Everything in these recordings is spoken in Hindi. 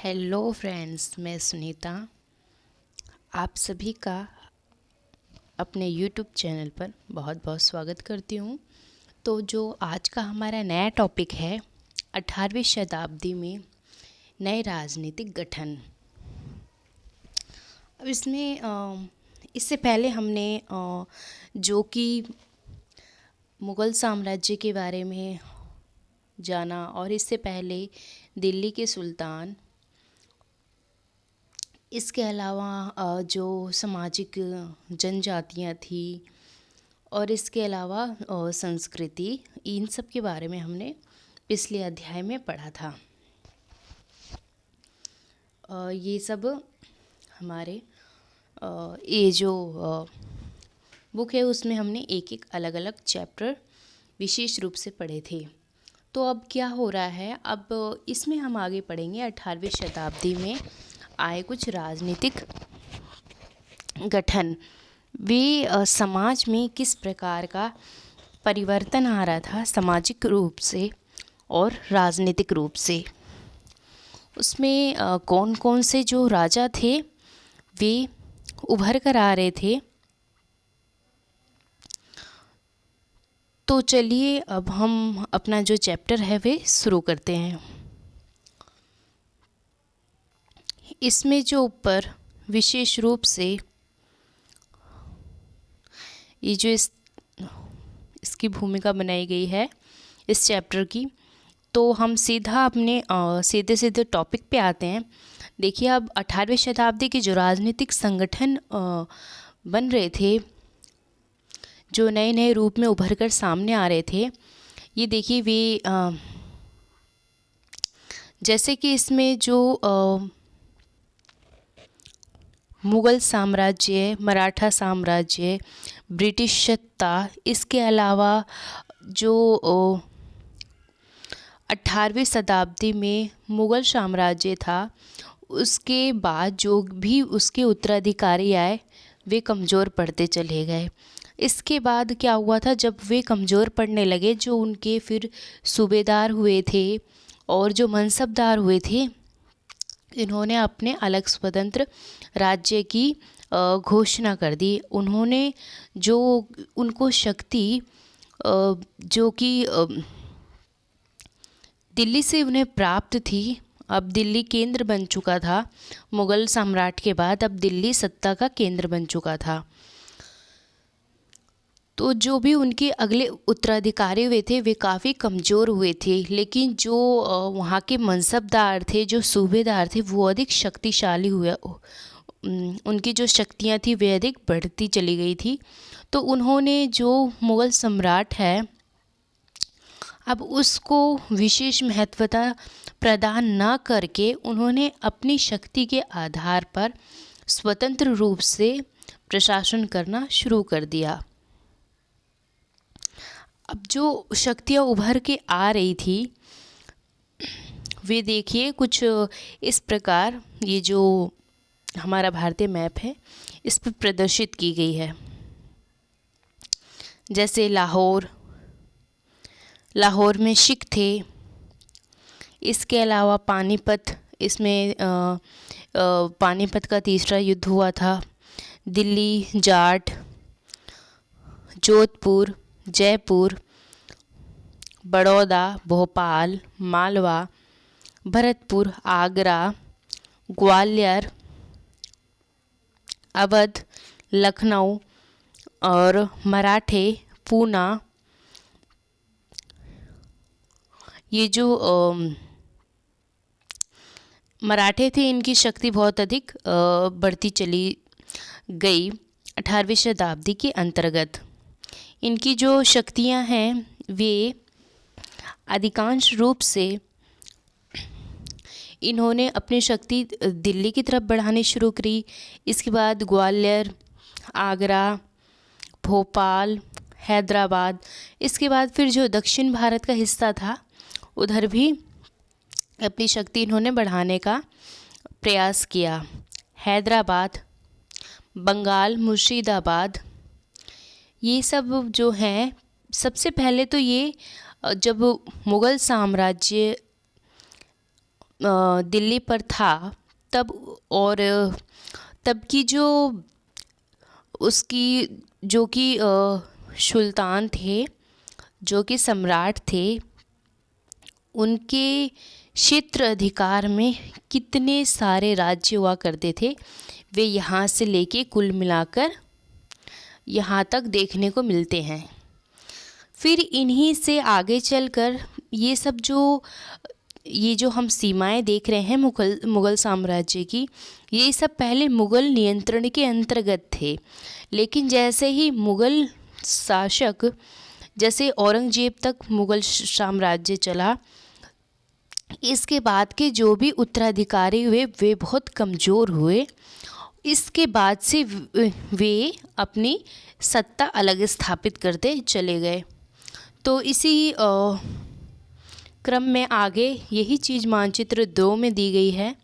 हेलो फ्रेंड्स, मैं सुनीता आप सभी का अपने यूट्यूब चैनल पर बहुत बहुत स्वागत करती हूँ। तो जो आज का हमारा नया टॉपिक है 18वीं शताब्दी में नए राजनीतिक गठन। अब इसमें इससे पहले हमने जो कि मुग़ल साम्राज्य के बारे में जाना और इससे पहले दिल्ली के सुल्तान, इसके अलावा जो सामाजिक जनजातियाँ थी और इसके अलावा संस्कृति, इन सब के बारे में हमने पिछले अध्याय में पढ़ा था। ये सब हमारे ये जो बुक है उसमें हमने एक एक अलग अलग चैप्टर विशेष रूप से पढ़े थे। तो अब क्या हो रहा है, अब इसमें हम आगे पढ़ेंगे 18वीं शताब्दी में आए कुछ राजनीतिक गठन। वे समाज में किस प्रकार का परिवर्तन आ रहा था सामाजिक रूप से और राजनीतिक रूप से। उसमें कौन कौन से जो राजा थे वे उभर कर आ रहे थे। तो चलिए अब हम अपना जो चैप्टर है वे शुरू करते हैं। इसमें जो ऊपर विशेष रूप से ये जो इसकी भूमिका बनाई गई है इस चैप्टर की, तो हम सीधा अपने सीधे सीधे टॉपिक पे आते हैं। देखिए, अब 18वीं शताब्दी के जो राजनीतिक संगठन बन रहे थे, जो नए नए रूप में उभर कर सामने आ रहे थे, ये देखिए वे जैसे कि इसमें जो मुग़ल साम्राज्य, मराठा साम्राज्य, ब्रिटिश सत्ता, इसके अलावा जो 18वीं शताब्दी में मुग़ल साम्राज्य था, उसके बाद जो भी उसके उत्तराधिकारी आए वे कमज़ोर पड़ते चले गए। इसके बाद क्या हुआ था, जब वे कमज़ोर पड़ने लगे, जो उनके फिर सूबेदार हुए थे और जो मनसबदार हुए थे, इन्होंने अपने अलग स्वतंत्र राज्य की घोषणा कर दी। उन्होंने जो उनको शक्ति जो कि दिल्ली से उन्हें प्राप्त थी, अब दिल्ली केंद्र बन चुका था। मुग़ल सम्राट के बाद अब दिल्ली सत्ता का केंद्र बन चुका था। तो जो भी उनके अगले उत्तराधिकारी हुए थे वे काफ़ी कमज़ोर हुए थे, लेकिन जो वहाँ के मनसबदार थे, जो सूबेदार थे, वो अधिक शक्तिशाली हुए। उनकी जो शक्तियाँ थी वे अधिक बढ़ती चली गई थी। तो उन्होंने जो मुग़ल सम्राट है, अब उसको विशेष महत्वता प्रदान न करके उन्होंने अपनी शक्ति के आधार पर स्वतंत्र रूप से प्रशासन करना शुरू कर दिया। अब जो शक्तियाँ उभर के आ रही थी वे देखिए कुछ इस प्रकार, ये जो हमारा भारतीय मैप है इस पर प्रदर्शित की गई है। जैसे लाहौर में सिख थे। इसके अलावा पानीपत, इसमें पानीपत का तीसरा युद्ध हुआ था। दिल्ली, जाट, जोधपुर, जयपुर, बड़ौदा, भोपाल, मालवा, भरतपुर, आगरा, ग्वालियर, अवध, लखनऊ और मराठे, पूना, ये जो मराठे थे इनकी शक्ति बहुत अधिक बढ़ती चली गई 18वीं शताब्दी के अंतर्गत। इनकी जो शक्तियां हैं वे अधिकांश रूप से इन्होंने अपनी शक्ति दिल्ली की तरफ बढ़ानी शुरू करी। इसके बाद ग्वालियर, आगरा, भोपाल, हैदराबाद, इसके बाद फिर जो दक्षिण भारत का हिस्सा था उधर भी अपनी शक्ति इन्होंने बढ़ाने का प्रयास किया। हैदराबाद, बंगाल, मुर्शिदाबाद, ये सब जो हैं, सबसे पहले तो ये जब मुग़ल साम्राज्य दिल्ली पर था तब, और तब की जो उसकी जो कि सुल्तान थे, जो कि सम्राट थे, उनके क्षेत्र अधिकार में कितने सारे राज्य हुआ करते थे, वे यहाँ से लेके कुल मिलाकर यहाँ तक देखने को मिलते हैं। फिर इन्हीं से आगे चलकर ये जो हम सीमाएं देख रहे हैं मुग़ल साम्राज्य की, ये सब पहले मुग़ल नियंत्रण के अंतर्गत थे। लेकिन जैसे ही मुग़ल शासक, जैसे औरंगजेब तक मुग़ल साम्राज्य चला, इसके बाद के जो भी उत्तराधिकारी हुए वे बहुत कमज़ोर हुए। इसके बाद से वे अपनी सत्ता अलग स्थापित करते चले गए। तो इसी क्रम में आगे यही चीज़ मानचित्र 2 में दी गई है।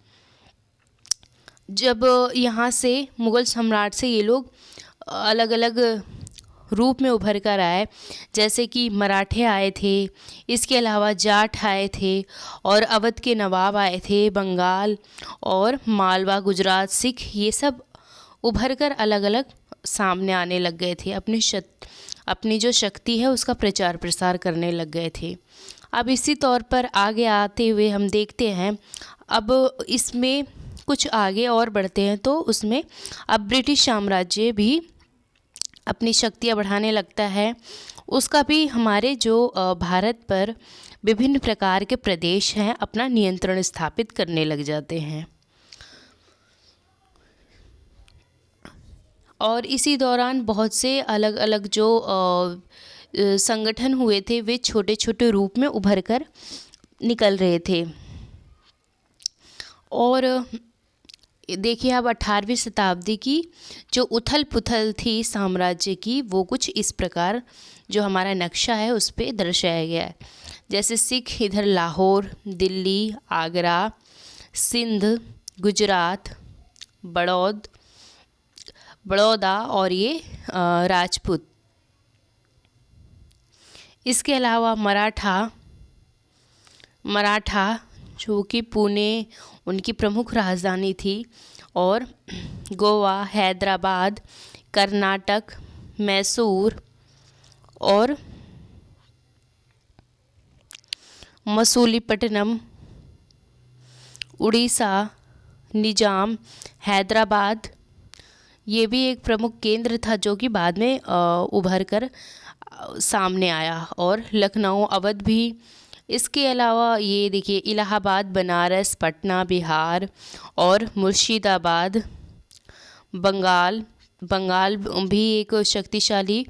जब यहाँ से मुग़ल सम्राट से ये लोग अलग अलग रूप में उभर कर आए, जैसे कि मराठे आए थे, इसके अलावा जाट आए थे, और अवध के नवाब आए थे, बंगाल और मालवा, गुजरात, सिख, ये सब उभर कर अलग अलग सामने आने लग गए थे। अपनी जो शक्ति है उसका प्रचार प्रसार करने लग गए थे। अब इसी तौर पर आगे आते हुए हम देखते हैं, अब इसमें कुछ आगे और बढ़ते हैं तो उसमें अब ब्रिटिश साम्राज्य भी अपनी शक्तियाँ बढ़ाने लगता है। उसका भी हमारे जो भारत पर विभिन्न प्रकार के प्रदेश हैं अपना नियंत्रण स्थापित करने लग जाते हैं। और इसी दौरान बहुत से अलग अलग जो संगठन हुए थे वे छोटे छोटे रूप में उभर कर निकल रहे थे। और देखिए अब 18वीं शताब्दी की जो उथल पुथल थी साम्राज्य की, वो कुछ इस प्रकार जो हमारा नक्शा है उस पर दर्शाया गया है। जैसे सिख इधर लाहौर, दिल्ली, आगरा, सिंध, गुजरात, बड़ौदा और ये राजपूत। इसके अलावा मराठा जो कि पुणे उनकी प्रमुख राजधानी थी, और गोवा, हैदराबाद, कर्नाटक, मैसूर और मसूलीपट्टनम, उड़ीसा, निजाम, हैदराबाद, ये भी एक प्रमुख केंद्र था जो कि बाद में उभर कर सामने आया, और लखनऊ, अवध भी। इसके अलावा ये देखिए इलाहाबाद, बनारस, पटना, बिहार और मुर्शिदाबाद, बंगाल भी एक शक्तिशाली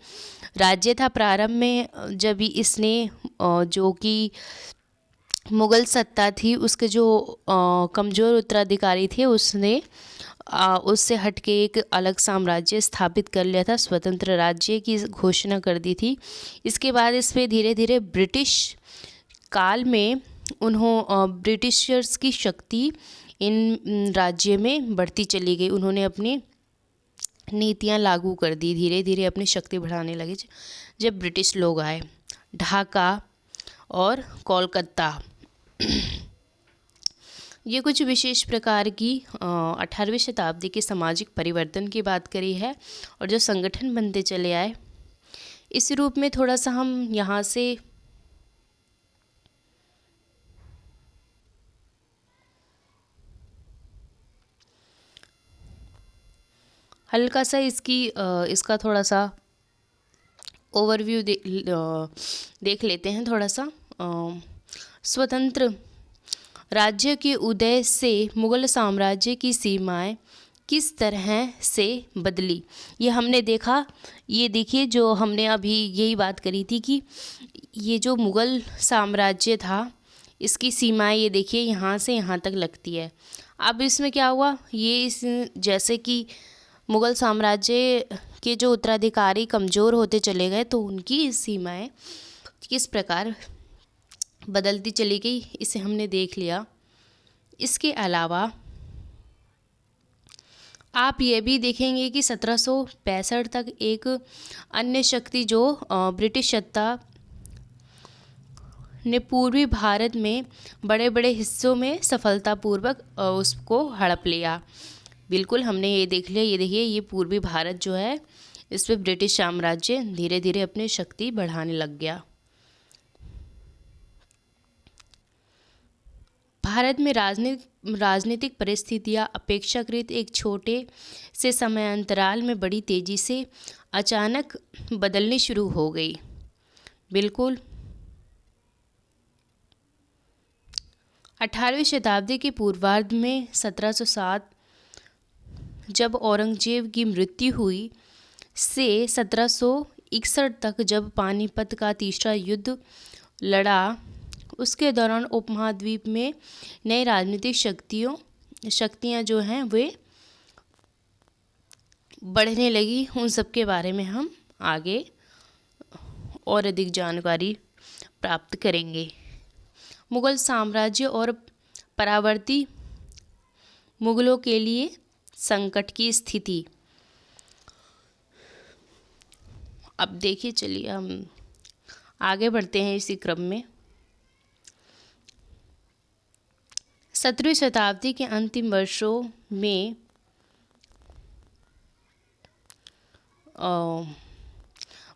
राज्य था प्रारंभ में, जब इसने जो कि मुग़ल सत्ता थी उसके जो कमज़ोर उत्तराधिकारी थे उससे हटके एक अलग साम्राज्य स्थापित कर लिया था, स्वतंत्र राज्य की घोषणा कर दी थी। इसके बाद इस पे धीरे धीरे ब्रिटिश काल में ब्रिटिशर्स की शक्ति इन राज्य में बढ़ती चली गई। उन्होंने अपनी नीतियां लागू कर दी, धीरे धीरे अपनी शक्ति बढ़ाने लगे जब ब्रिटिश लोग आए। ढाका और कोलकाता ये कुछ विशेष प्रकार की 18वीं शताब्दी के सामाजिक परिवर्तन की बात करी है, और जो संगठन बनते चले आए इस रूप में थोड़ा सा हम यहाँ से हल्का सा इसका थोड़ा सा ओवरव्यू देख लेते हैं थोड़ा सा। स्वतंत्र राज्य के उदय से मुग़ल साम्राज्य की सीमाएं किस तरह से बदली, ये हमने देखा। ये देखिए जो हमने अभी यही बात करी थी कि ये जो मुग़ल साम्राज्य था इसकी सीमाएं ये देखिए यहाँ से यहाँ तक लगती है। अब इसमें क्या हुआ, जैसे कि मुग़ल साम्राज्य के जो उत्तराधिकारी कमज़ोर होते चले गए तो उनकी सीमाएं किस प्रकार बदलती चली गई, इसे हमने देख लिया। इसके अलावा आप ये भी देखेंगे कि 1765 तक एक अन्य शक्ति जो ब्रिटिश सत्ता ने पूर्वी भारत में बड़े बड़े हिस्सों में सफलतापूर्वक उसको हड़प लिया। बिल्कुल हमने ये देख लिया। ये देखिए, ये पूर्वी भारत जो है, इस पे ब्रिटिश साम्राज्य धीरे धीरे अपनी शक्ति बढ़ाने लग गया। भारत में राजनीतिक परिस्थितियां अपेक्षाकृत एक छोटे से समय अंतराल में बड़ी तेजी से अचानक बदलनी शुरू हो गई। बिल्कुल 18वीं शताब्दी के पूर्वार्ध में 1707 जब औरंगजेब की मृत्यु हुई से 1761 तक जब पानीपत का तीसरा युद्ध लड़ा, उसके दौरान उपमहाद्वीप में नई राजनीतिक शक्तियाँ जो हैं वे बढ़ने लगी। उन सब के बारे में हम आगे और अधिक जानकारी प्राप्त करेंगे। मुगल साम्राज्य और परावर्ती मुगलों के लिए संकट की स्थिति। अब देखिए, चलिए हम आगे बढ़ते हैं इसी क्रम में। 17वीं शताब्दी के अंतिम वर्षों में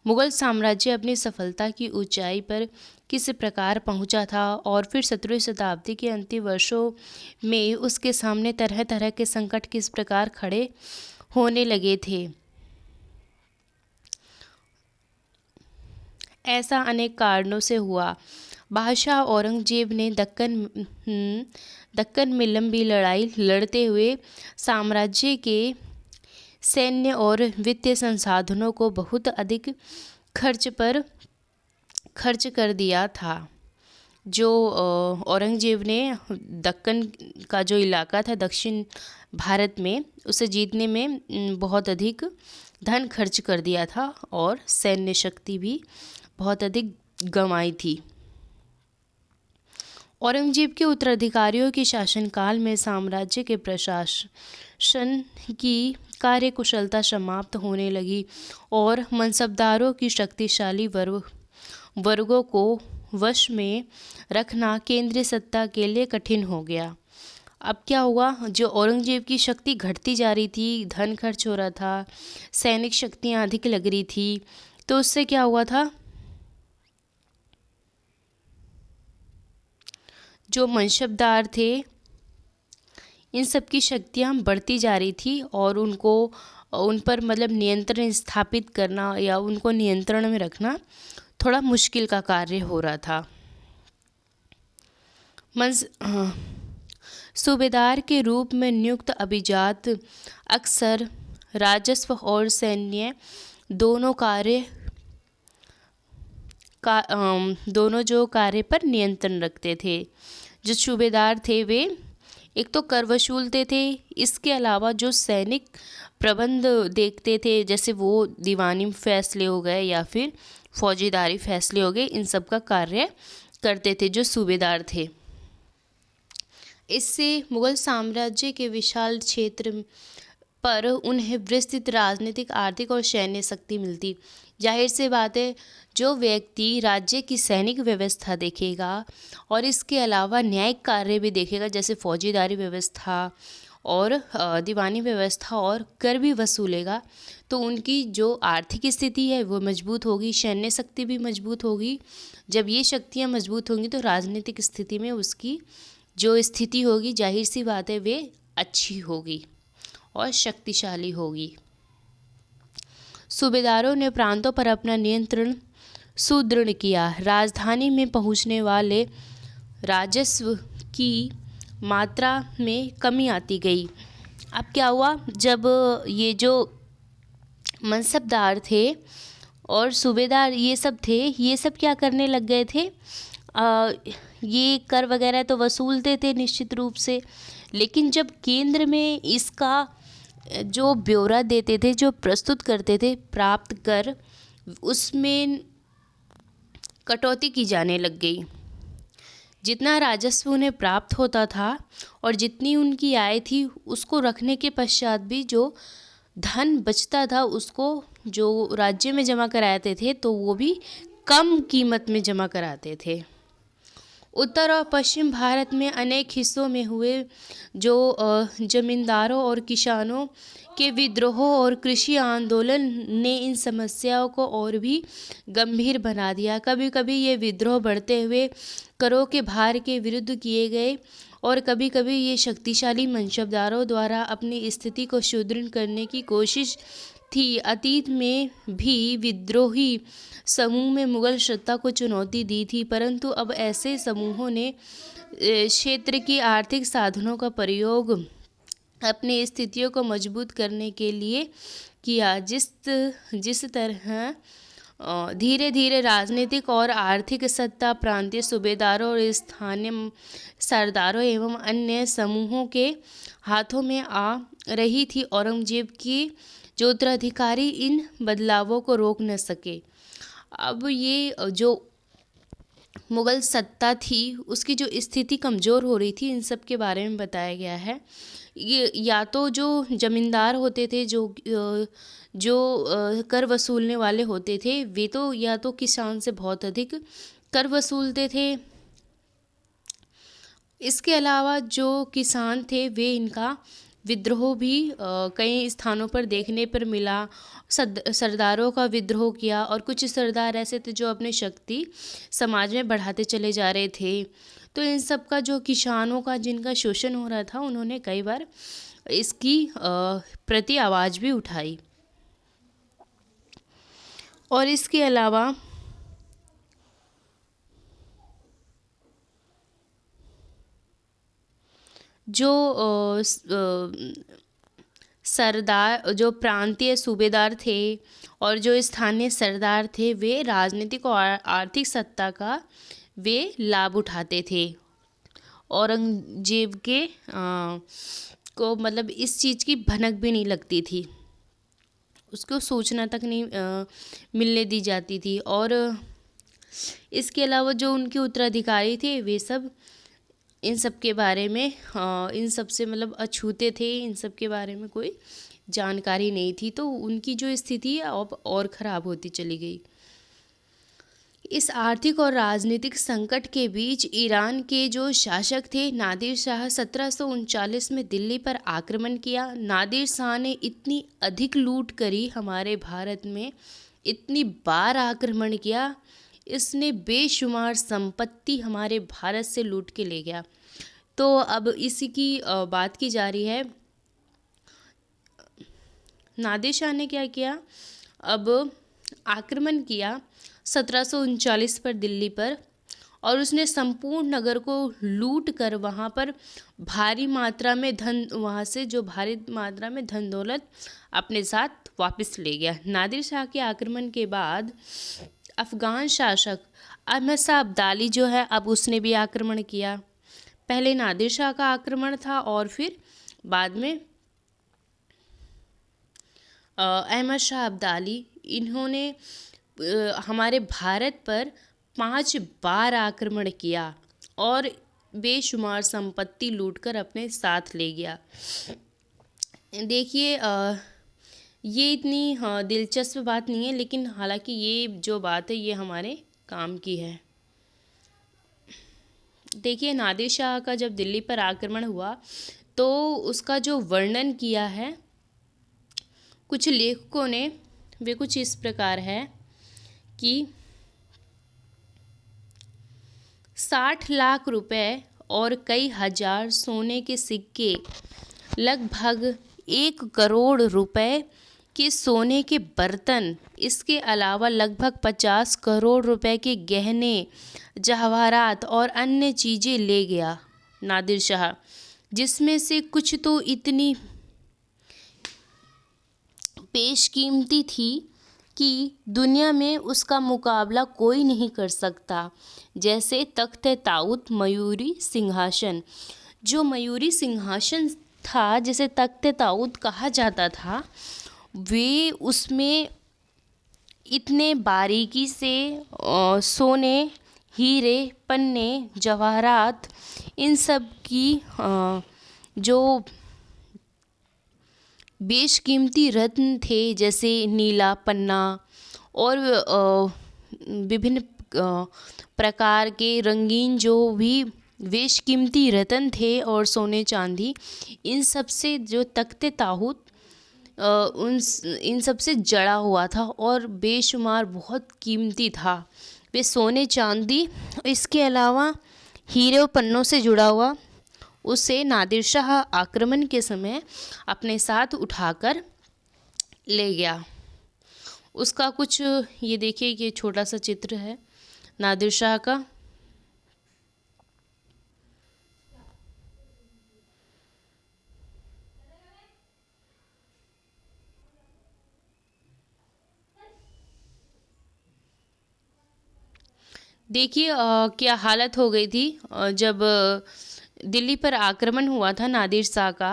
मुगल साम्राज्य अपनी सफलता की ऊंचाई पर किस प्रकार पहुंचा था, और फिर 17वीं शताब्दी के अंतिम वर्षों में उसके सामने तरह तरह के संकट किस प्रकार खड़े होने लगे थे। ऐसा अनेक कारणों से हुआ। बादशाह औरंगजेब ने दक्कन में लंबी लड़ाई लड़ते हुए साम्राज्य के सैन्य और वित्तीय संसाधनों को बहुत अधिक खर्च कर दिया था। जो औरंगजेब ने दक्कन का जो इलाका था दक्षिण भारत में, उसे जीतने में बहुत अधिक धन खर्च कर दिया था और सैन्य शक्ति भी बहुत अधिक गंवाई थी। औरंगजेब के उत्तराधिकारियों के शासनकाल में साम्राज्य के प्रशासन की कार्यकुशलता समाप्त होने लगी और मनसबदारों की शक्तिशाली वर्गों को वश में रखना केंद्रीय सत्ता के लिए कठिन हो गया। अब क्या हुआ, जो औरंगजेब की शक्ति घटती जा रही थी, धन खर्च हो रहा था, सैनिक शक्तियाँ अधिक लग रही थी, तो उससे क्या हुआ था, जो मनसबदार थे इन सब की शक्तियाँ बढ़ती जा रही थी और उन पर मतलब नियंत्रण स्थापित करना या उनको नियंत्रण में रखना थोड़ा मुश्किल का कार्य हो रहा था। सूबेदार के रूप में नियुक्त अभिजात अक्सर राजस्व और सैन्य दोनों जो कार्य पर नियंत्रण रखते थे। जो सूबेदार थे वे एक तो कर वसूलते थे, इसके अलावा जो सैनिक प्रबंध देखते थे, जैसे वो दीवानी फैसले हो गए या फिर फौजीदारी फैसले हो गए, इन सब का कार्य करते थे जो सूबेदार थे। इससे मुगल साम्राज्य के विशाल क्षेत्र पर उन्हें विस्तृत राजनीतिक, आर्थिक और सैन्य शक्ति मिलती। जाहिर सी बात है, जो व्यक्ति राज्य की सैनिक व्यवस्था देखेगा और इसके अलावा न्यायिक कार्य भी देखेगा, जैसे फौजीदारी व्यवस्था और दीवानी व्यवस्था और कर भी वसूलेगा, तो उनकी जो आर्थिक स्थिति है वो मजबूत होगी, सैन्य शक्ति भी मजबूत होगी। जब ये शक्तियाँ मजबूत होंगी तो राजनीतिक स्थिति में उसकी जो स्थिति होगी, जाहिर सी बात है, वे अच्छी होगी और शक्तिशाली होगी। सूबेदारों ने प्रांतों पर अपना नियंत्रण सुदृढ़ किया। राजधानी में पहुंचने वाले राजस्व की मात्रा में कमी आती गई। अब क्या हुआ, जब ये जो मनसबदार थे और सूबेदार ये सब थे, ये सब क्या करने लग गए थे, ये कर वगैरह तो वसूलते थे निश्चित रूप से, लेकिन जब केंद्र में इसका जो ब्यौरा देते थे, जो प्रस्तुत करते थे प्राप्त कर, उसमें कटौती की जाने लग गई। जितना राजस्व उन्हें प्राप्त होता था और जितनी उनकी आय थी, उसको रखने के पश्चात भी जो धन बचता था उसको जो राज्य में जमा कराते थे, तो वो भी कम कीमत में जमा कराते थे। उत्तर और पश्चिम भारत में अनेक हिस्सों में हुए जो जमींदारों और किसानों के विद्रोहों और कृषि आंदोलन ने इन समस्याओं को और भी गंभीर बना दिया। कभी कभी ये विद्रोह बढ़ते हुए करों के भार के विरुद्ध किए गए और कभी कभी ये शक्तिशाली मनसबदारों द्वारा अपनी स्थिति को सुदृढ़ करने की कोशिश थी। अतीत में भी विद्रोही समूह में मुगल सत्ता को चुनौती दी थी, परंतु अब ऐसे समूहों ने क्षेत्र की आर्थिक साधनों का प्रयोग अपनी स्थितियों को मजबूत करने के लिए किया। जिस तरह धीरे धीरे राजनीतिक और आर्थिक सत्ता प्रांतीय सूबेदारों और स्थानीय सरदारों एवं अन्य समूहों के हाथों में आ रही थी, औरंगजेब की जो उत्तराधिकारी इन बदलावों को रोक न सके। अब ये जो मुग़ल सत्ता थी उसकी जो स्थिति कमज़ोर हो रही थी, इन सब के बारे में बताया गया है। ये या तो जो ज़मींदार होते थे, जो कर वसूलने वाले होते थे, वे तो या तो किसान से बहुत अधिक कर वसूलते थे। इसके अलावा जो किसान थे वे इनका विद्रोह भी कई स्थानों पर देखने पर मिला। सरदारों का विद्रोह किया और कुछ सरदार ऐसे थे जो अपनी शक्ति समाज में बढ़ाते चले जा रहे थे। तो इन सब का जो किसानों का जिनका शोषण हो रहा था, उन्होंने कई बार इसकी प्रति आवाज़ भी उठाई। और इसके अलावा जो सरदार, जो प्रांतीय सूबेदार थे और जो स्थानीय सरदार थे, वे राजनीतिक और आर्थिक सत्ता का वे लाभ उठाते थे। औरंगजेब के को मतलब इस चीज़ की भनक भी नहीं लगती थी, उसको सूचना तक नहीं मिलने दी जाती थी। और इसके अलावा जो उनके उत्तराधिकारी थे वे सब इन सब के बारे में इन सब से मतलब अछूते थे, इन सब के बारे में कोई जानकारी नहीं थी। तो उनकी जो स्थिति है अब और ख़राब होती चली गई। इस आर्थिक और राजनीतिक संकट के बीच ईरान के जो शासक थे नादिर शाह 1739 में दिल्ली पर आक्रमण किया। नादिर शाह ने इतनी अधिक लूट करी हमारे भारत में, इतनी बार आक्रमण किया, इसने बेशुमार संपत्ति हमारे भारत से लूट के ले गया। तो अब इसी की बात की जा रही है। नादिर शाह ने क्या किया, अब आक्रमण किया 1739 पर दिल्ली पर, और उसने संपूर्ण नगर को लूट कर वहाँ पर भारी मात्रा में धन दौलत अपने साथ वापस ले गया। नादिर शाह के आक्रमण के बाद अफ़गान शासक अहमद शाह अब्दाली जो है, अब उसने भी आक्रमण किया। पहले नादिर शाह का आक्रमण था और फिर बाद में अहमद शाह अब्दाली, इन्होंने हमारे भारत पर 5 बार आक्रमण किया और बेशुमार संपत्ति लूटकर अपने साथ ले गया। देखिए ये इतनी दिलचस्प बात नहीं है, लेकिन हालांकि ये जो बात है ये हमारे काम की है। देखिए नादिर शाह का जब दिल्ली पर आक्रमण हुआ तो उसका जो वर्णन किया है कुछ लेखकों ने, वे कुछ इस प्रकार है कि 60 लाख रुपए और कई हजार सोने के सिक्के, लगभग 1 करोड़ रुपए के सोने के बर्तन, इसके अलावा लगभग 50 करोड़ रुपए के गहने, जवाहरात और अन्य चीज़ें ले गया नादिर शाह, जिसमें से कुछ तो इतनी बेशकीमती थी कि दुनिया में उसका मुकाबला कोई नहीं कर सकता। जैसे तख्त ताऊत, मयूरी सिंहासन। जो मयूरी सिंहासन था, जिसे तख्त ताऊत कहा जाता था, वे उसमें इतने बारीकी से सोने, हीरे, पन्ने, जवाहरात, इन सब की जो बेशकीमती रत्न थे, जैसे नीला पन्ना और विभिन्न प्रकार के रंगीन जो भी बेशकीमती रत्न थे और सोने चांदी, इन सब से जो तख्ते ताहूत इन सब से जड़ा हुआ था और बेशुमार बहुत कीमती था। वे सोने चांदी, इसके अलावा हीरे और पन्नों से जुड़ा हुआ, उसे नादिर शाह आक्रमण के समय अपने साथ उठाकर ले गया। उसका कुछ ये देखिए, ये छोटा सा चित्र है नादिर शाह का। देखिए क्या हालत हो गई थी जब दिल्ली पर आक्रमण हुआ था नादिर शाह का,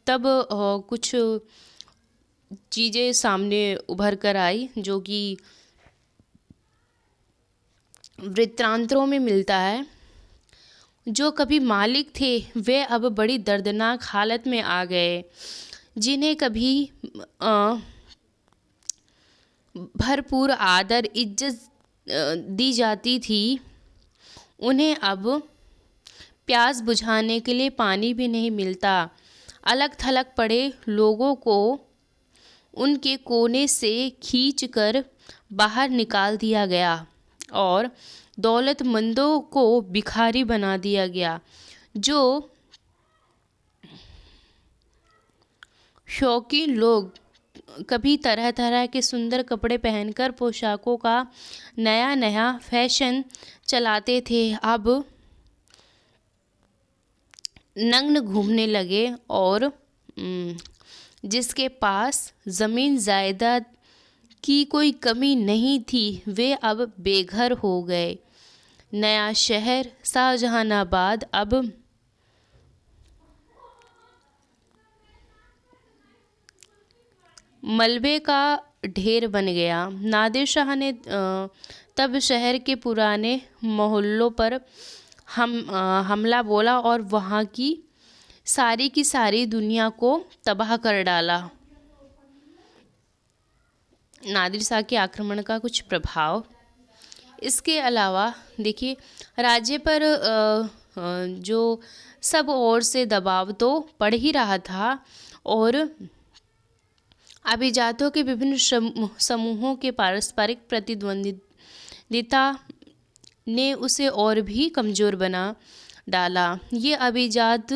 तब कुछ चीज़ें सामने उभर कर आई जो कि वृत्तांतों में मिलता है। जो कभी मालिक थे वे अब बड़ी दर्दनाक हालत में आ गए। जिन्हें कभी भरपूर आदर इज्जत दी जाती थी, उन्हें अब प्यास बुझाने के लिए पानी भी नहीं मिलता। अलग थलग पड़े लोगों को उनके कोने से खींचकर बाहर निकाल दिया गया और दौलतमंदों को भिखारी बना दिया गया। जो शौकीन लोग कभी तरह तरह के सुंदर कपड़े पहनकर पोशाकों का नया नया फैशन चलाते थे, अब नग्न घूमने लगे और जिसके पास ज़मीन जायदाद की कोई कमी नहीं थी वे अब बेघर हो गए। नया शहर शाहजहानाबाद अब मलबे का ढेर बन गया। नादिर शाह ने तब शहर के पुराने मोहल्लों पर हमला बोला और वहाँ की सारी दुनिया को तबाह कर डाला। नादिर शाह के आक्रमण का कुछ प्रभाव। इसके अलावा देखिए, राज्य पर जो सब ओर से दबाव तो पड़ ही रहा था और अभिजातों के विभिन्न समूहों के पारस्परिक प्रतिद्वंदिता ने उसे और भी कमज़ोर बना डाला। ये अभिजात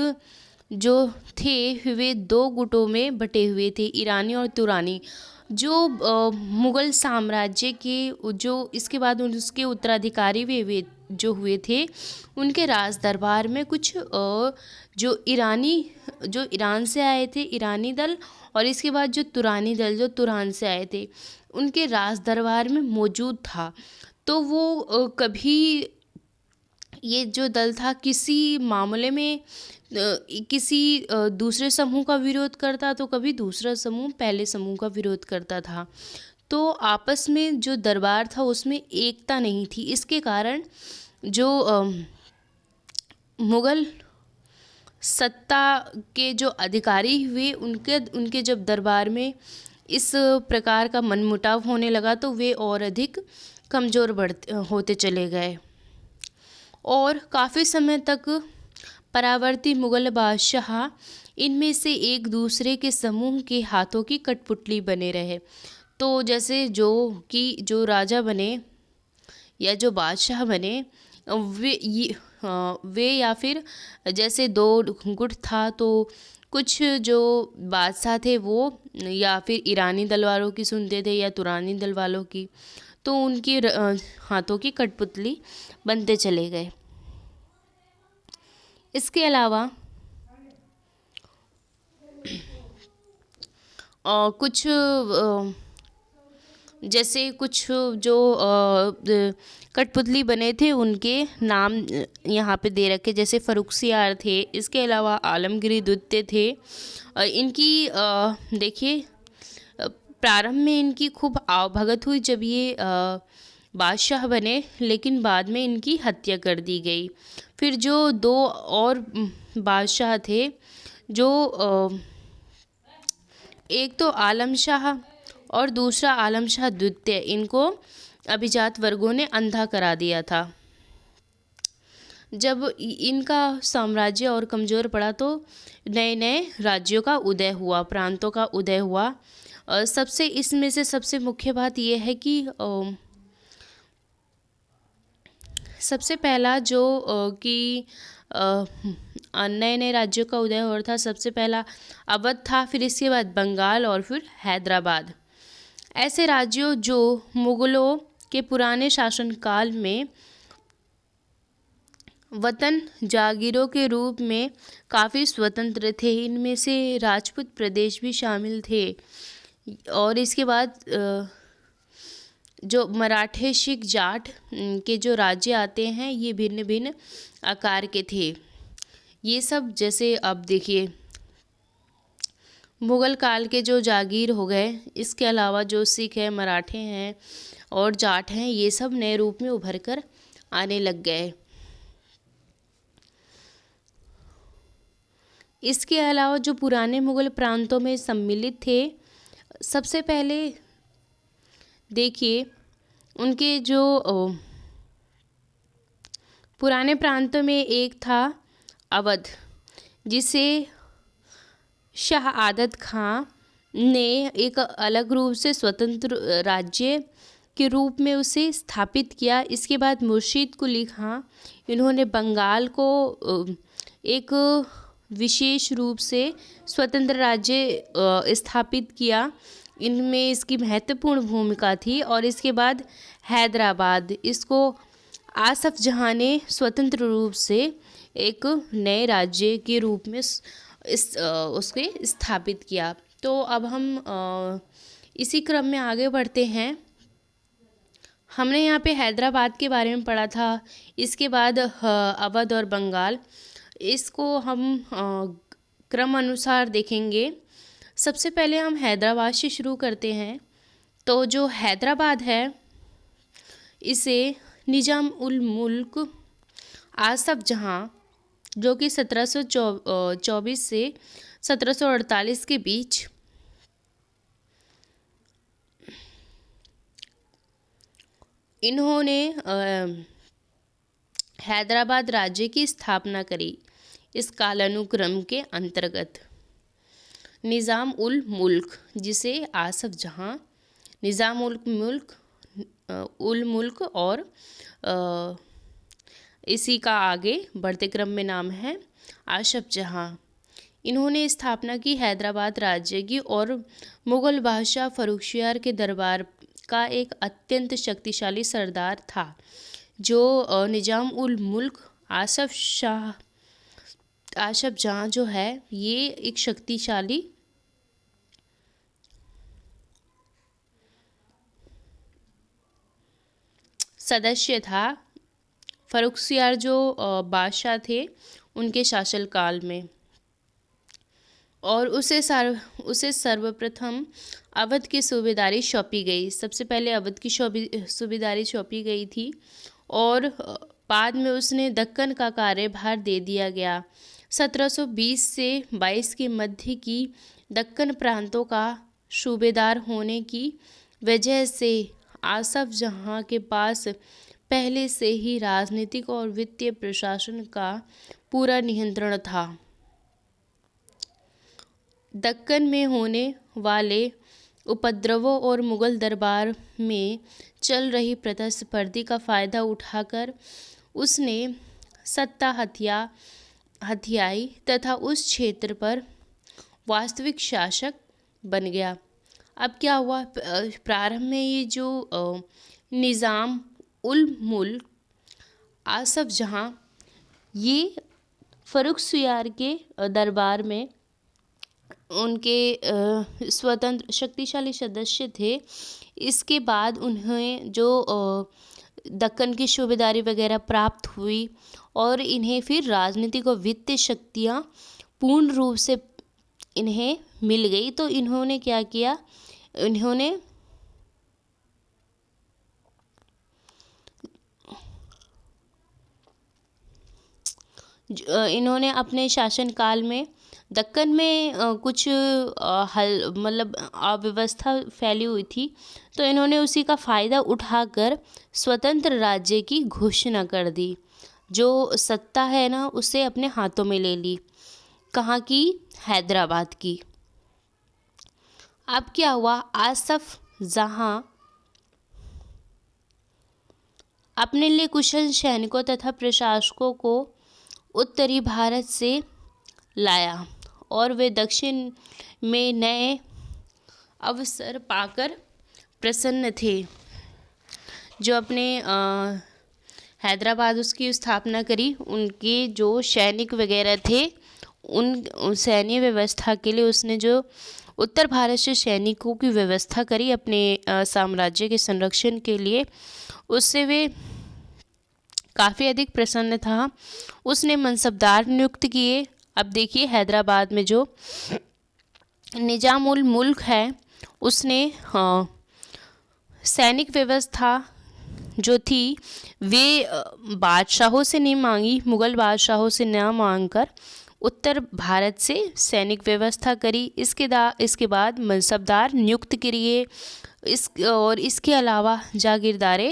जो थे वे दो गुटों में बटे हुए थे, ईरानी और तुरानी। जो मुग़ल साम्राज्य के जो इसके बाद उसके उत्तराधिकारी वे जो हुए थे, उनके राज दरबार में कुछ जो ईरान से आए थे ईरानी दल, और इसके बाद जो तुरानी दल जो तुरान से आए थे, उनके राज दरबार में मौजूद था। तो वो कभी ये जो दल था किसी मामले में किसी दूसरे समूह का विरोध करता, तो कभी दूसरा समूह पहले समूह का विरोध करता था। तो आपस में जो दरबार था उसमें एकता नहीं थी। इसके कारण जो मुग़ल सत्ता के जो अधिकारी हुए, उनके जब दरबार में इस प्रकार का मनमुटाव होने लगा तो वे और अधिक कमज़ोर होते चले गए और काफ़ी समय तक परावर्ती मुग़ल बादशाह इनमें से एक दूसरे के समूह के हाथों की कठपुतली बने रहे। तो जैसे जो राजा बने या जो बादशाह बने, वे या फिर जैसे दो गुट था, तो कुछ जो बादशाह थे वो या फिर ईरानी दल वालों की सुनते थे या तुरानी दल वालों की, तो उनकी हाथों की कठपुतली बनते चले गए। इसके अलावा कुछ जैसे कुछ जो कठपुतली बने थे उनके नाम यहाँ पे दे रखे, जैसे फर्रुखसियार थे। इसके अलावा आलमगीर द्वितीय थे। इनकी देखिए प्रारंभ में इनकी खूब आवभगत हुई जब ये बादशाह बने, लेकिन बाद में इनकी हत्या कर दी गई। फिर जो दो और बादशाह थे, जो एक तो आलम शाह और दूसरा आलम शाह द्वितीय, इनको अभिजात वर्गों ने अंधा करा दिया था। जब इनका साम्राज्य और कमज़ोर पड़ा तो नए नए राज्यों का उदय हुआ, प्रांतों का उदय हुआ। सबसे इसमें से सबसे मुख्य बात यह है कि सबसे पहला जो कि नए नए राज्यों का उदय हो रहा था, सबसे पहला अवध था, फिर इसके बाद बंगाल और फिर हैदराबाद। ऐसे राज्यों जो मुगलों के पुराने शासनकाल में वतन जागीरों के रूप में काफ़ी स्वतंत्र थे। इनमें से राजपूत प्रदेश भी शामिल थे। और इसके बाद जो मराठे, सिख, जाट के जो राज्य आते हैं, ये भिन्न भिन्न आकार के थे। ये सब जैसे अब देखिए मुग़ल काल के जो जागीर हो गए, इसके अलावा जो सिख है, मराठे हैं और जाट हैं, ये सब नए रूप में उभर कर आने लग गए। इसके अलावा जो पुराने मुग़ल प्रांतों में सम्मिलित थे, सबसे पहले देखिए उनके जो पुराने प्रांतों में एक था अवध, जिसे शाह आदत खां ने एक अलग रूप से स्वतंत्र राज्य के रूप में उसे स्थापित किया। इसके बाद मुर्शीद कुली खां, इन्होंने बंगाल को एक विशेष रूप से स्वतंत्र राज्य स्थापित किया। इनमें इसकी महत्वपूर्ण भूमिका थी। और इसके बाद हैदराबाद, इसको आसफ जहाँ ने स्वतंत्र रूप से एक नए राज्य के रूप में उसके स्थापित किया। तो अब हम इसी क्रम में आगे बढ़ते हैं। हमने यहाँ पे हैदराबाद के बारे में पढ़ा था। इसके बाद अवध और बंगाल, इसको हम क्रम अनुसार देखेंगे। सबसे पहले हम हैदराबाद से शुरू करते हैं। तो जो हैदराबाद है, इसे निज़ाम उल मुल्क आसफ जहाँ, जो कि 1724 से 1748 के बीच इन्होंने हैदराबाद राज्य की स्थापना करी। इस कालानुक्रम के अंतर्गत निज़ाम उल मुल्क, जिसे आसफ जहाँ, निज़ाम उल मुल्क और इसी का आगे बढ़ते क्रम में नाम है आसफ जहाँ, इन्होंने स्थापना की हैदराबाद राज्य की। और मुग़ल बादशाह फ़र्रुखसियार के दरबार का एक अत्यंत शक्तिशाली सरदार था, जो निज़ाम उल मुल्क आसफ जहाँ जो है, ये एक शक्तिशाली सदस्य था। फ़र्रुखसियार जो बादशाह थे उनके शासनकाल में। और उसे सर्वप्रथम अवध की सूबेदारी सौंपी गई। सबसे पहले अवध की सूबेदारी सौंपी गई थी और बाद में उसने दक्कन का कार्यभार दे दिया गया। 1720 से 22 के मध्य की दक्कन प्रांतों का सूबेदार होने की वजह से आसफ जहाँ के पास पहले से ही राजनीतिक और वित्तीय प्रशासन का पूरा नियंत्रण था। दक्कन में होने वाले उपद्रवों और मुग़ल दरबार में चल रही प्रतिस्पर्धा का फ़ायदा उठाकर उसने सत्ता हथियाई तथा उस क्षेत्र पर वास्तविक शासक बन गया। अब क्या हुआ, प्रारंभ में ये जो निज़ाम उल मुल्क आसफ जहाँ, ये फ़र्रुखसियार के दरबार में उनके स्वतंत्र शक्तिशाली सदस्य थे। इसके बाद उन्हें जो दक्कन की सूबेदारी वगैरह प्राप्त हुई और इन्हें फिर राजनीतिक और वित्तीय शक्तियाँ पूर्ण रूप से इन्हें मिल गई। तो इन्होंने क्या किया, इन्होंने अपने शासनकाल में दक्कन में कुछ हल मतलब अव्यवस्था फैली हुई थी, तो इन्होंने उसी का फ़ायदा उठाकर स्वतंत्र राज्य की घोषणा कर दी। जो सत्ता है ना उसे अपने हाथों में ले ली। कहाँ की? हैदराबाद की। अब क्या हुआ? आसफ जहाँ अपने लिए कुशल सैनिकों तथा प्रशासकों को उत्तरी भारत से लाया और वे दक्षिण में नए अवसर पाकर प्रसन्न थे। जो अपने हैदराबाद उसकी स्थापना करी, उनके जो सैनिक वगैरह थे उन सैन्य व्यवस्था के लिए उसने जो उत्तर भारत से सैनिकों की व्यवस्था करी अपने साम्राज्य के संरक्षण के लिए, उससे वे काफ़ी अधिक प्रसन्न था। उसने मनसबदार नियुक्त किए। अब देखिए हैदराबाद में जो निजाम उल मुल्क है उसने सैनिक व्यवस्था जो थी वे बादशाहों से नहीं मांगी, मुग़ल बादशाहों से ना मांगकर उत्तर भारत से सैनिक व्यवस्था करी। इसके बाद मनसबदार नियुक्त किए। इसके अलावा जागीरदारे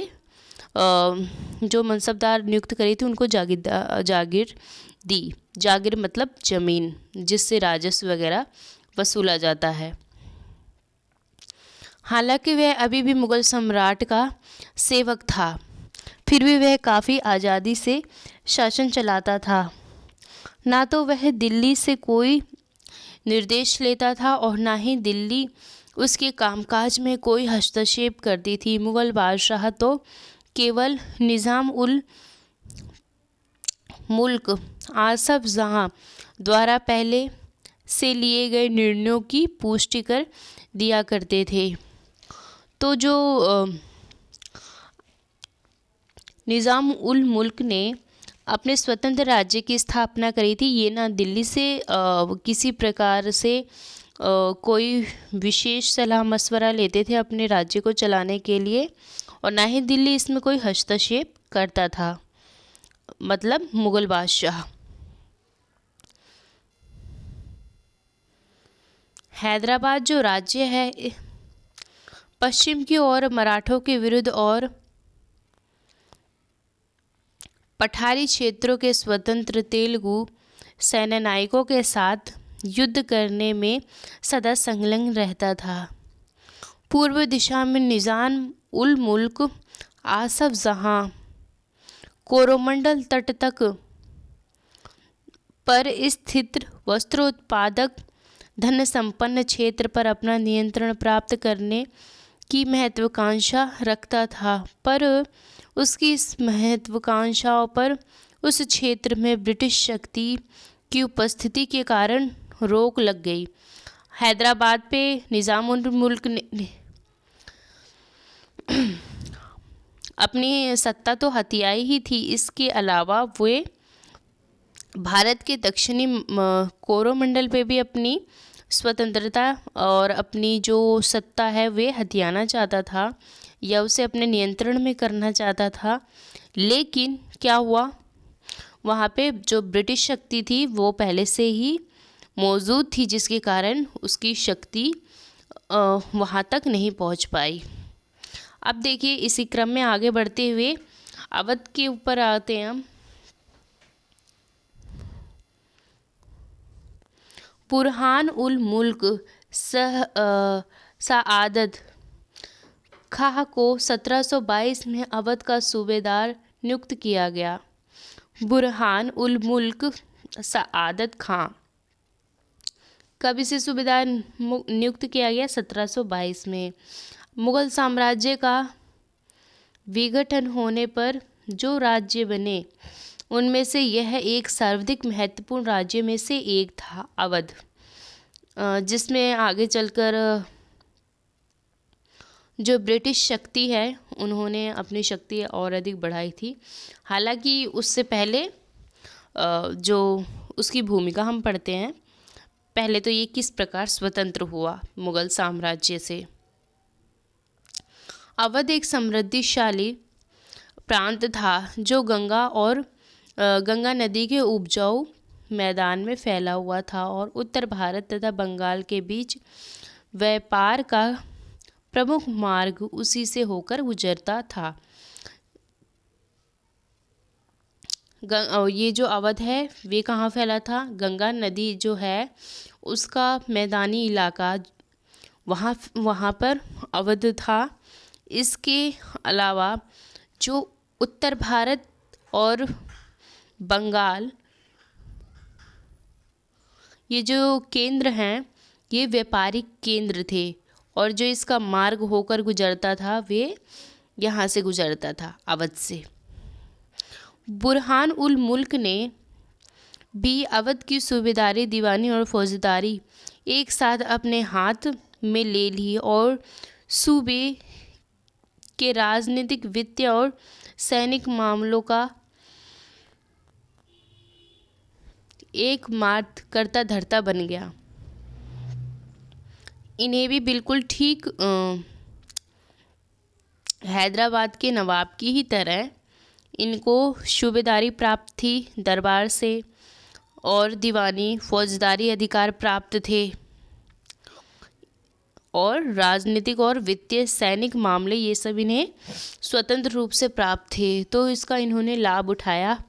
जो मनसबदार नियुक्त करी थी उनको जागीर दी। जागीर मतलब ज़मीन जिससे राजस्व वगैरह वसूला जाता है। हालांकि वह अभी भी मुग़ल सम्राट का सेवक था, फिर भी वह काफ़ी आज़ादी से शासन चलाता था। ना तो वह दिल्ली से कोई निर्देश लेता था और ना ही दिल्ली उसके कामकाज में कोई हस्तक्षेप करती थी। मुग़ल बादशाह तो केवल निज़ाम उल मुल्क आसफ जहाँ द्वारा पहले से लिए गए निर्णयों की पुष्टि कर दिया करते थे। तो जो निज़ाम उल मुल्क ने अपने स्वतंत्र राज्य की स्थापना करी थी, ये ना दिल्ली से किसी प्रकार से कोई विशेष सलाह मशवरा लेते थे अपने राज्य को चलाने के लिए, और ना ही दिल्ली इसमें कोई हस्तक्षेप करता था, मतलब मुग़ल बादशाह। हैदराबाद जो राज्य है पश्चिम की ओर मराठों के विरुद्ध और पठारी क्षेत्रों के स्वतंत्र तेलुगु सेनानायकों के साथ युद्ध करने में सदा संलग्न रहता था। पूर्व दिशा में निज़ाम उल मुल्क आसफ जहाँ कोरोमंडल तट तक पर स्थित वस्त्रोत्पादक धन संपन्न क्षेत्र पर अपना नियंत्रण प्राप्त करने की महत्वाकांक्षा रखता था, पर उसकी इस महत्वाकांक्षाओं पर उस क्षेत्र में ब्रिटिश शक्ति की उपस्थिति के कारण रोक लग गई। हैदराबाद पे निज़ाम उल मुल्क ने अपनी सत्ता तो हथियाई ही थी, इसके अलावा वे भारत के दक्षिणी कोरोमंडल पे भी अपनी स्वतंत्रता और अपनी जो सत्ता है वे हथियाना चाहता था या उसे अपने नियंत्रण में करना चाहता था। लेकिन क्या हुआ, वहाँ पे जो ब्रिटिश शक्ति थी वो पहले से ही मौजूद थी, जिसके कारण उसकी शक्ति वहाँ तक नहीं पहुँच पाई। अब देखिए इसी क्रम में आगे बढ़ते हुए अवध के ऊपर आते हैं हम। बुरहान उल मुल्क सआदत खां को 1722 में अवध का सूबेदार नियुक्त किया गया। बुरहान उल मुल्क सआदत खां कब इसे सूबेदार नियुक्त किया गया? 1722 में। मुग़ल साम्राज्य का विघटन होने पर जो राज्य बने उनमें से यह एक सर्वाधिक महत्वपूर्ण राज्य में से एक था, अवध, जिसमें आगे चलकर जो ब्रिटिश शक्ति है उन्होंने अपनी शक्ति और अधिक बढ़ाई थी। हालांकि उससे पहले जो उसकी भूमिका हम पढ़ते हैं, पहले तो ये किस प्रकार स्वतंत्र हुआ मुग़ल साम्राज्य से। अवध एक समृद्धिशाली प्रांत था जो गंगा नदी के उपजाऊ मैदान में फैला हुआ था और उत्तर भारत तथा बंगाल के बीच व्यापार का प्रमुख मार्ग उसी से होकर गुजरता था। ये जो अवध है वे कहाँ फैला था? गंगा नदी जो है उसका मैदानी इलाका वहाँ पर अवध था। इसके अलावा जो उत्तर भारत और बंगाल ये जो केंद्र हैं ये व्यापारिक केंद्र थे और जो इसका मार्ग होकर गुजरता था वे यहाँ से गुजरता था, अवध से। बुरहान उल मुल्क ने भी अवध की सूबेदारी, दीवानी और फौजदारी एक साथ अपने हाथ में ले ली और सूबे के राजनीतिक, वित्तीय और सैनिक मामलों का एक मार्ग करता धरता बन गया। इन्हें भी बिल्कुल ठीक हैदराबाद के नवाब की ही तरह इनको सूबेदारी प्राप्त थी दरबार से और दीवानी, फौजदारी अधिकार प्राप्त थे और राजनीतिक और वित्तीय, सैनिक मामले ये सब इन्हें स्वतंत्र रूप से प्राप्त थे, तो इसका इन्होंने लाभ उठाया।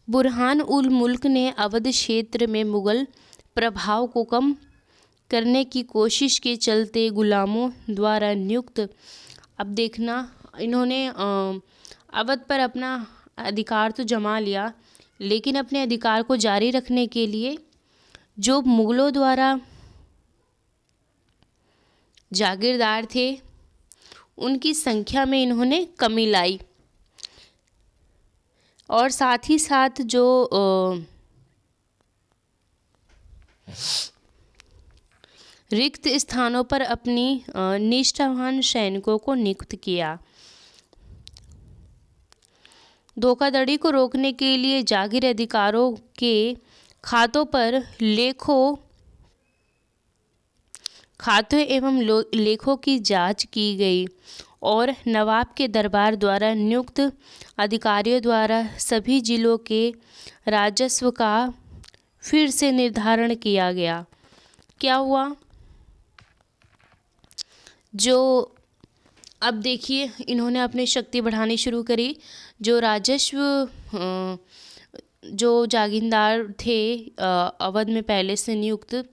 बुरहान उल मुल्क ने अवध क्षेत्र में मुगल प्रभाव को कम करने की कोशिश के चलते गुलामों द्वारा नियुक्त, अब देखना इन्होंने अवध पर अपना अधिकार तो जमा लिया, लेकिन अपने अधिकार को जारी रखने के लिए जो मुगलों द्वारा जागीरदार थे उनकी संख्या में इन्होंने कमी लाई और साथ ही साथ जो रिक्त स्थानों पर अपनी निष्ठावान सैनिकों को नियुक्त किया। धोखाधड़ी को रोकने के लिए जागीर अधिकारों के खातों एवं लेखों की जांच की गई और नवाब के दरबार द्वारा नियुक्त अधिकारियों द्वारा सभी जिलों के राजस्व का फिर से निर्धारण किया गया। क्या हुआ? जो अब देखिए इन्होंने अपनी शक्ति बढ़ानी शुरू करी। जो राजस्व जो जागीरदार थे अवध में पहले से नियुक्त,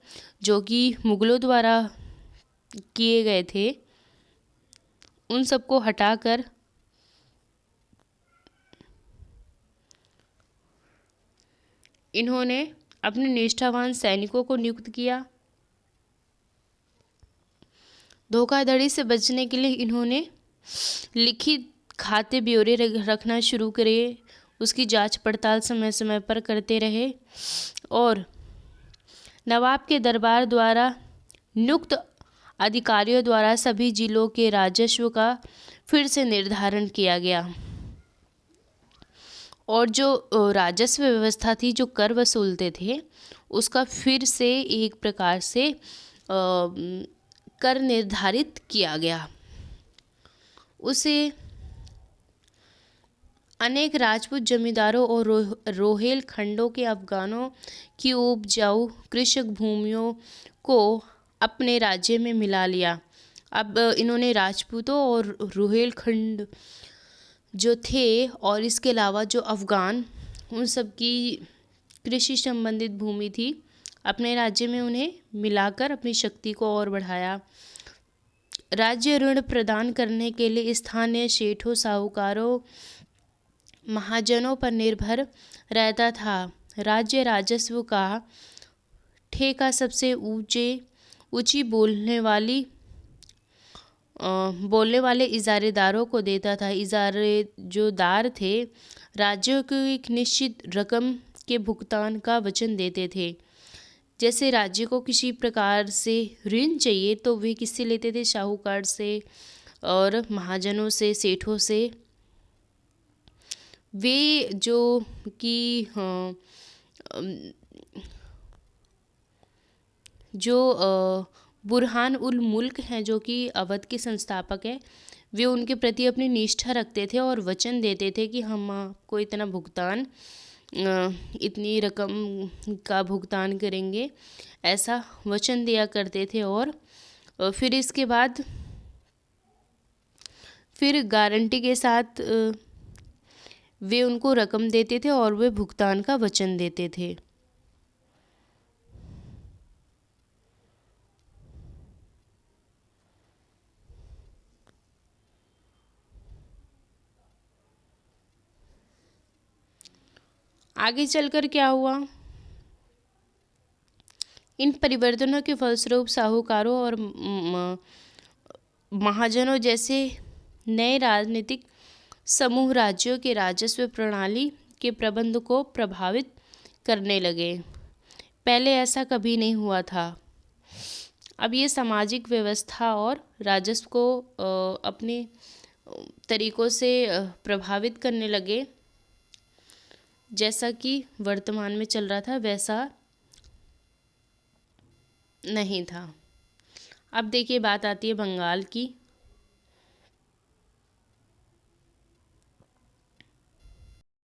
जो कि मुगलों द्वारा किए गए थे, उन सबको हटाकर इन्होंने अपने निष्ठावान सैनिकों को नियुक्त किया। धोखाधड़ी से बचने के लिए इन्होंने लिखित खाते ब्यौरे रखना शुरू करे, उसकी जांच पड़ताल समय समय पर करते रहे और नवाब के दरबार द्वारा नियुक्त अधिकारियों द्वारा सभी जिलों के राजस्व का फिर से निर्धारण किया गया और जो राजस्व व्यवस्था थी, जो कर वसूलते थे, उसका फिर से एक प्रकार से कर निर्धारित किया गया। उसे अनेक राजपूत जमींदारों और रोहेल खंडों के अफगानों की उपजाऊ कृषक भूमियों को अपने राज्य में मिला लिया। अब इन्होंने राजपूतों और रोहेल खंड जो थे और इसके अलावा जो अफगान, उन सब की कृषि संबंधित भूमि थी, अपने राज्य में उन्हें मिलाकर अपनी शक्ति को और बढ़ाया। राज्य ऋण प्रदान करने के लिए स्थानीय सेठों, साहूकारों, महाजनों पर निर्भर रहता था। राज्य राजस्व का ठेका सबसे ऊंची बोलने वाले इजारेदारों को देता था। इजारे जो दार थे राज्यों को एक निश्चित रकम के भुगतान का वचन देते थे। जैसे राज्य को किसी प्रकार से ऋण चाहिए तो वे किससे लेते थे? साहूकार से और महाजनों से, सेठों से। वे जो कि बुरहान उल मुल्क हैं, जो कि अवध के संस्थापक हैं, वे उनके प्रति अपनी निष्ठा रखते थे और वचन देते थे कि हम आपको इतना भुगतान इतनी रकम का भुगतान करेंगे, ऐसा वचन दिया करते थे। और फिर इसके बाद फिर गारंटी के साथ वे उनको रकम देते थे और वे भुगतान का वचन देते थे। आगे चलकर क्या हुआ, इन परिवर्तनों के फलस्वरूप साहूकारों और महाजनों जैसे नए राजनीतिक समूह राज्यों के राजस्व प्रणाली के प्रबंध को प्रभावित करने लगे। पहले ऐसा कभी नहीं हुआ था। अब ये सामाजिक व्यवस्था और राजस्व को अपने तरीकों से प्रभावित करने लगे। जैसा कि वर्तमान में चल रहा था वैसा नहीं था। अब देखिए बात आती है बंगाल की।